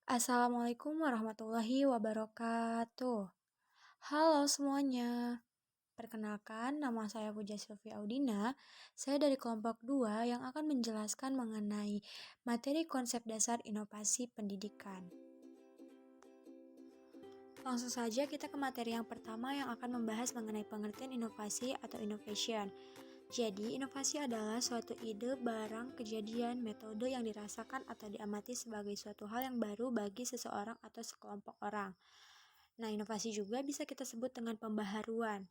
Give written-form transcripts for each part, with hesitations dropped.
Assalamualaikum warahmatullahi wabarakatuh. Halo semuanya. Perkenalkan, nama saya Puja Sylvia Audina. Saya dari kelompok 2 yang akan menjelaskan mengenai materi konsep dasar inovasi pendidikan. Langsung saja kita ke materi yang pertama yang akan membahas mengenai pengertian inovasi atau innovation. Jadi, inovasi adalah suatu ide, barang, kejadian, metode yang dirasakan atau diamati sebagai suatu hal yang baru bagi seseorang atau sekelompok orang. Nah, inovasi juga bisa kita sebut dengan pembaharuan.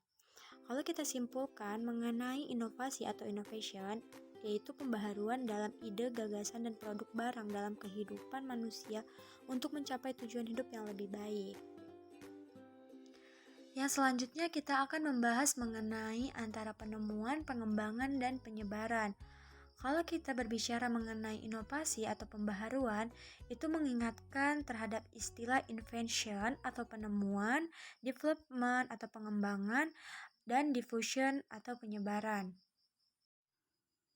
Kalau kita simpulkan mengenai inovasi atau innovation, yaitu pembaharuan dalam ide, gagasan, dan produk barang dalam kehidupan manusia untuk mencapai tujuan hidup yang lebih baik. Yang selanjutnya kita akan membahas mengenai antara penemuan, pengembangan, dan penyebaran. Kalau kita berbicara mengenai inovasi atau pembaharuan, itu mengingatkan terhadap istilah invention atau penemuan, development atau pengembangan, dan diffusion atau penyebaran.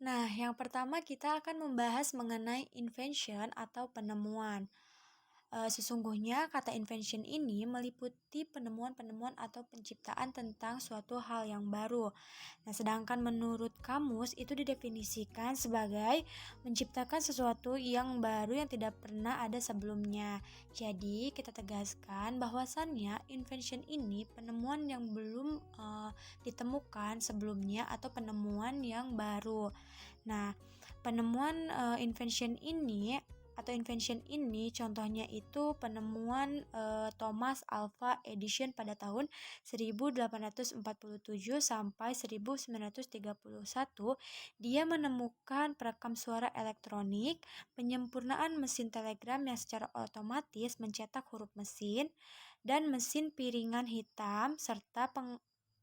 Nah, yang pertama kita akan membahas mengenai invention atau penemuan. Sesungguhnya kata invention ini meliputi penemuan-penemuan atau penciptaan tentang suatu hal yang baru. Nah, sedangkan menurut kamus itu didefinisikan sebagai menciptakan sesuatu yang baru yang tidak pernah ada sebelumnya. Jadi, kita tegaskan bahwasannya invention ini penemuan yang belum ditemukan sebelumnya atau penemuan yang baru. Nah, penemuan invention ini contohnya itu penemuan Thomas Alva Edison pada tahun 1847 sampai 1931. Dia menemukan perekam suara elektronik, penyempurnaan mesin telegram yang secara otomatis mencetak huruf mesin, dan mesin piringan hitam serta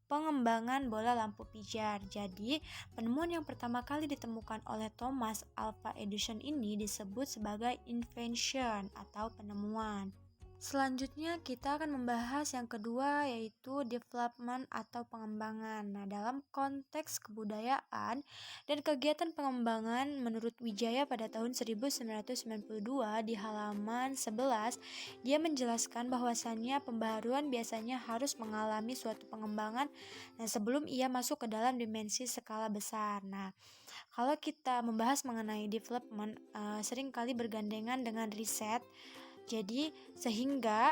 pengembangan bola lampu pijar. Jadi, penemuan yang pertama kali ditemukan oleh Thomas Alva Edison ini disebut sebagai invention atau penemuan. Selanjutnya kita akan membahas yang kedua yaitu development atau pengembangan. Nah, dalam konteks kebudayaan dan kegiatan pengembangan menurut Wijaya pada tahun 1992 di halaman 11, dia menjelaskan bahwasannya pembaharuan biasanya harus mengalami suatu pengembangan sebelum ia masuk ke dalam dimensi skala besar. Nah, kalau kita membahas mengenai development seringkali bergandengan dengan riset. Jadi sehingga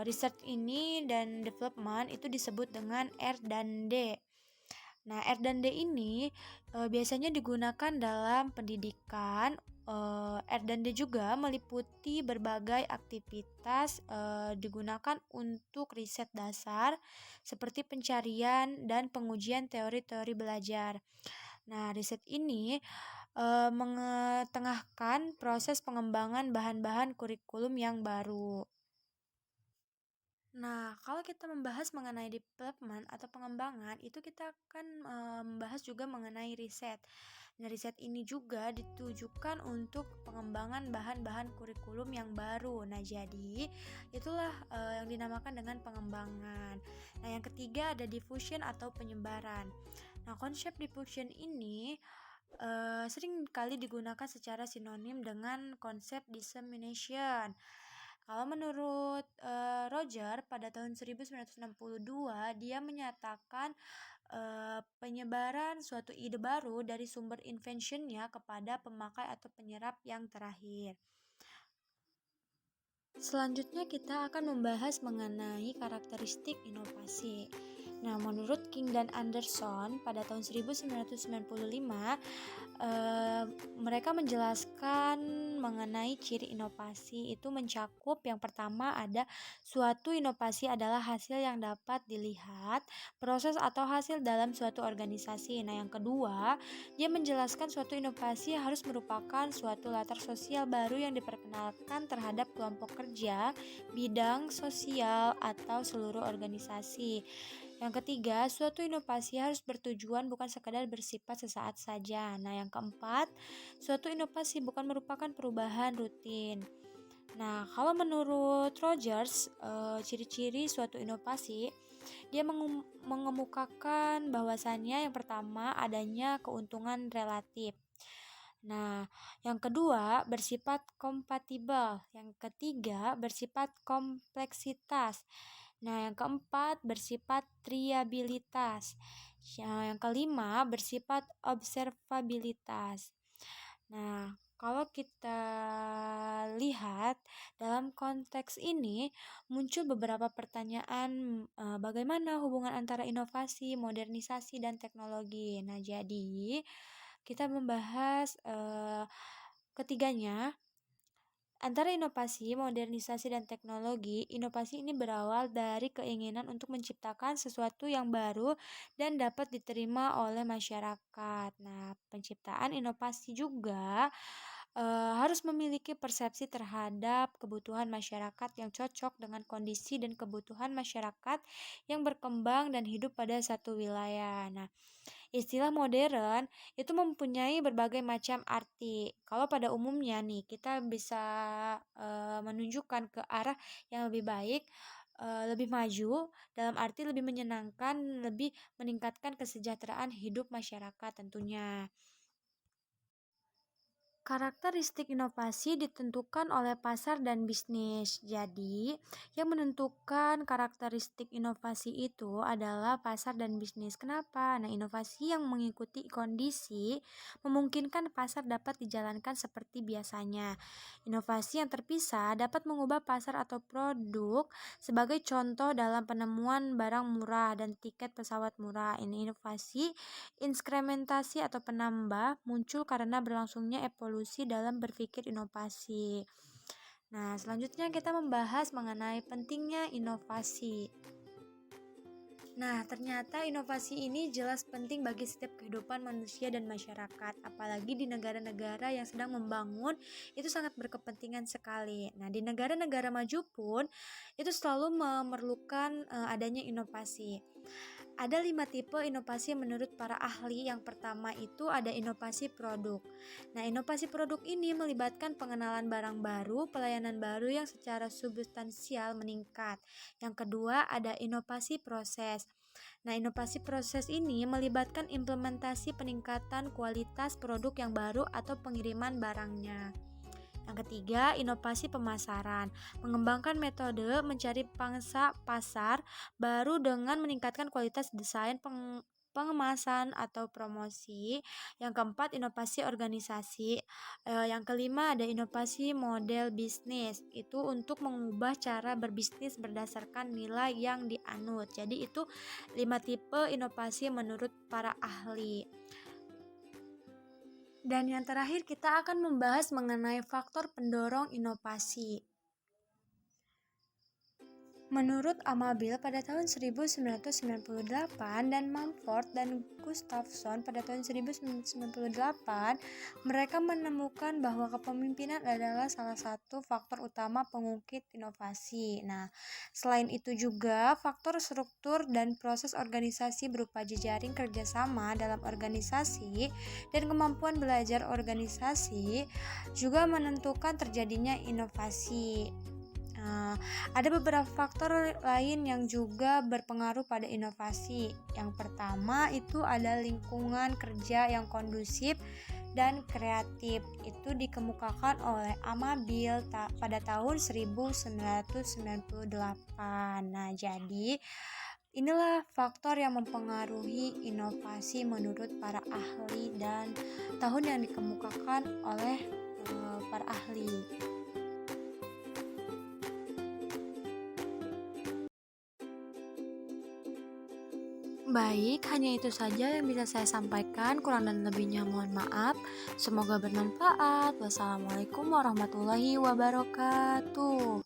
research ini dan development itu disebut dengan R dan D. Nah, R dan D ini biasanya digunakan dalam pendidikan. R dan D juga meliputi berbagai aktivitas digunakan untuk riset dasar seperti pencarian dan pengujian teori-teori belajar. Nah, riset ini mengetengahkan proses pengembangan bahan-bahan kurikulum yang baru. Nah, kalau kita membahas mengenai development atau pengembangan, itu kita akan membahas juga mengenai riset. Nah, riset ini juga ditujukan untuk pengembangan bahan-bahan kurikulum yang baru. Nah, jadi itulah yang dinamakan dengan pengembangan. Nah, yang ketiga ada diffusion atau penyebaran. Nah, konsep diffusion ini sering kali digunakan secara sinonim dengan konsep dissemination. Kalau menurut Roger pada tahun 1962 dia menyatakan penyebaran suatu ide baru dari sumber inventionnya kepada pemakai atau penyerap yang terakhir. Selanjutnya kita akan membahas mengenai karakteristik inovasi. Nah, menurut King dan Anderson pada tahun 1995, mereka menjelaskan mengenai ciri inovasi itu mencakup yang pertama ada suatu inovasi adalah hasil yang dapat dilihat, proses atau hasil dalam suatu organisasi. Nah, yang kedua, dia menjelaskan suatu inovasi harus merupakan suatu latar sosial baru yang diperkenalkan terhadap kelompok kerja, bidang sosial, atau seluruh organisasi. Yang ketiga, suatu inovasi harus bertujuan bukan sekadar bersifat sesaat saja. Nah, yang keempat, suatu inovasi bukan merupakan perubahan rutin. Nah, kalau menurut Rogers, ciri-ciri suatu inovasi, dia mengemukakan bahwasannya yang pertama adanya keuntungan relatif. Nah, yang kedua bersifat kompatibel, yang ketiga bersifat kompleksitas. Nah, yang keempat bersifat triabilitas. Yang kelima bersifat observabilitas. Nah, kalau kita lihat dalam konteks ini muncul beberapa pertanyaan, bagaimana hubungan antara inovasi, modernisasi, dan teknologi. Nah, jadi kita membahas ketiganya. Antara inovasi, modernisasi, dan teknologi, inovasi ini berawal dari keinginan untuk menciptakan sesuatu yang baru dan dapat diterima oleh masyarakat. Nah, penciptaan inovasi juga harus memiliki persepsi terhadap kebutuhan masyarakat yang cocok dengan kondisi dan kebutuhan masyarakat yang berkembang dan hidup pada satu wilayah. Nah, istilah modern itu mempunyai berbagai macam arti. Kalau pada umumnya nih kita bisa menunjukkan ke arah yang lebih baik, lebih maju dalam arti lebih menyenangkan, lebih meningkatkan kesejahteraan hidup masyarakat tentunya. Karakteristik inovasi ditentukan oleh pasar dan bisnis. Jadi, yang menentukan karakteristik inovasi itu adalah pasar dan bisnis. Kenapa? Nah, inovasi yang mengikuti kondisi memungkinkan pasar dapat dijalankan seperti biasanya. Inovasi yang terpisah dapat mengubah pasar atau produk, sebagai contoh dalam penemuan barang murah dan tiket pesawat murah. Ini inovasi inskrementasi atau penambah muncul karena berlangsungnya evolusi dalam berpikir inovasi. Nah, selanjutnya kita membahas mengenai pentingnya inovasi. Nah, ternyata inovasi ini jelas penting bagi setiap kehidupan manusia dan masyarakat, apalagi di negara-negara yang sedang membangun, itu sangat berkepentingan sekali. Nah, di negara-negara maju pun itu selalu memerlukan adanya inovasi. Ada 5 tipe inovasi menurut para ahli. Yang pertama itu ada inovasi produk. Nah, inovasi produk ini melibatkan pengenalan barang baru, pelayanan baru yang secara substansial meningkat. Yang kedua ada inovasi proses. Nah, inovasi proses ini melibatkan implementasi peningkatan kualitas produk yang baru atau pengiriman barangnya. Yang ketiga, inovasi pemasaran. Mengembangkan metode mencari pangsa pasar baru dengan meningkatkan kualitas desain pengemasan atau promosi. Yang keempat, inovasi organisasi. Yang kelima ada inovasi model bisnis. Itu untuk mengubah cara berbisnis berdasarkan nilai yang dianut. Jadi itu 5 tipe inovasi menurut para ahli. Dan yang terakhir kita akan membahas mengenai faktor pendorong inovasi. Menurut Amabil pada tahun 1998 dan Mumford dan Gustafson pada tahun 1998, mereka menemukan bahwa kepemimpinan adalah salah satu faktor utama pengungkit inovasi. Nah, selain itu juga faktor struktur dan proses organisasi berupa jejaring kerjasama dalam organisasi dan kemampuan belajar organisasi juga menentukan terjadinya inovasi. Ada beberapa faktor lain yang juga berpengaruh pada inovasi. Yang pertama itu ada lingkungan kerja yang kondusif dan kreatif. Itu dikemukakan oleh Amabil pada tahun 1998. Nah, jadi inilah faktor yang mempengaruhi inovasi menurut para ahli dan tahun yang dikemukakan oleh para ahli. Baik, hanya itu saja yang bisa saya sampaikan. Kurang dan lebihnya mohon maaf. Semoga bermanfaat. Wassalamualaikum warahmatullahi wabarakatuh.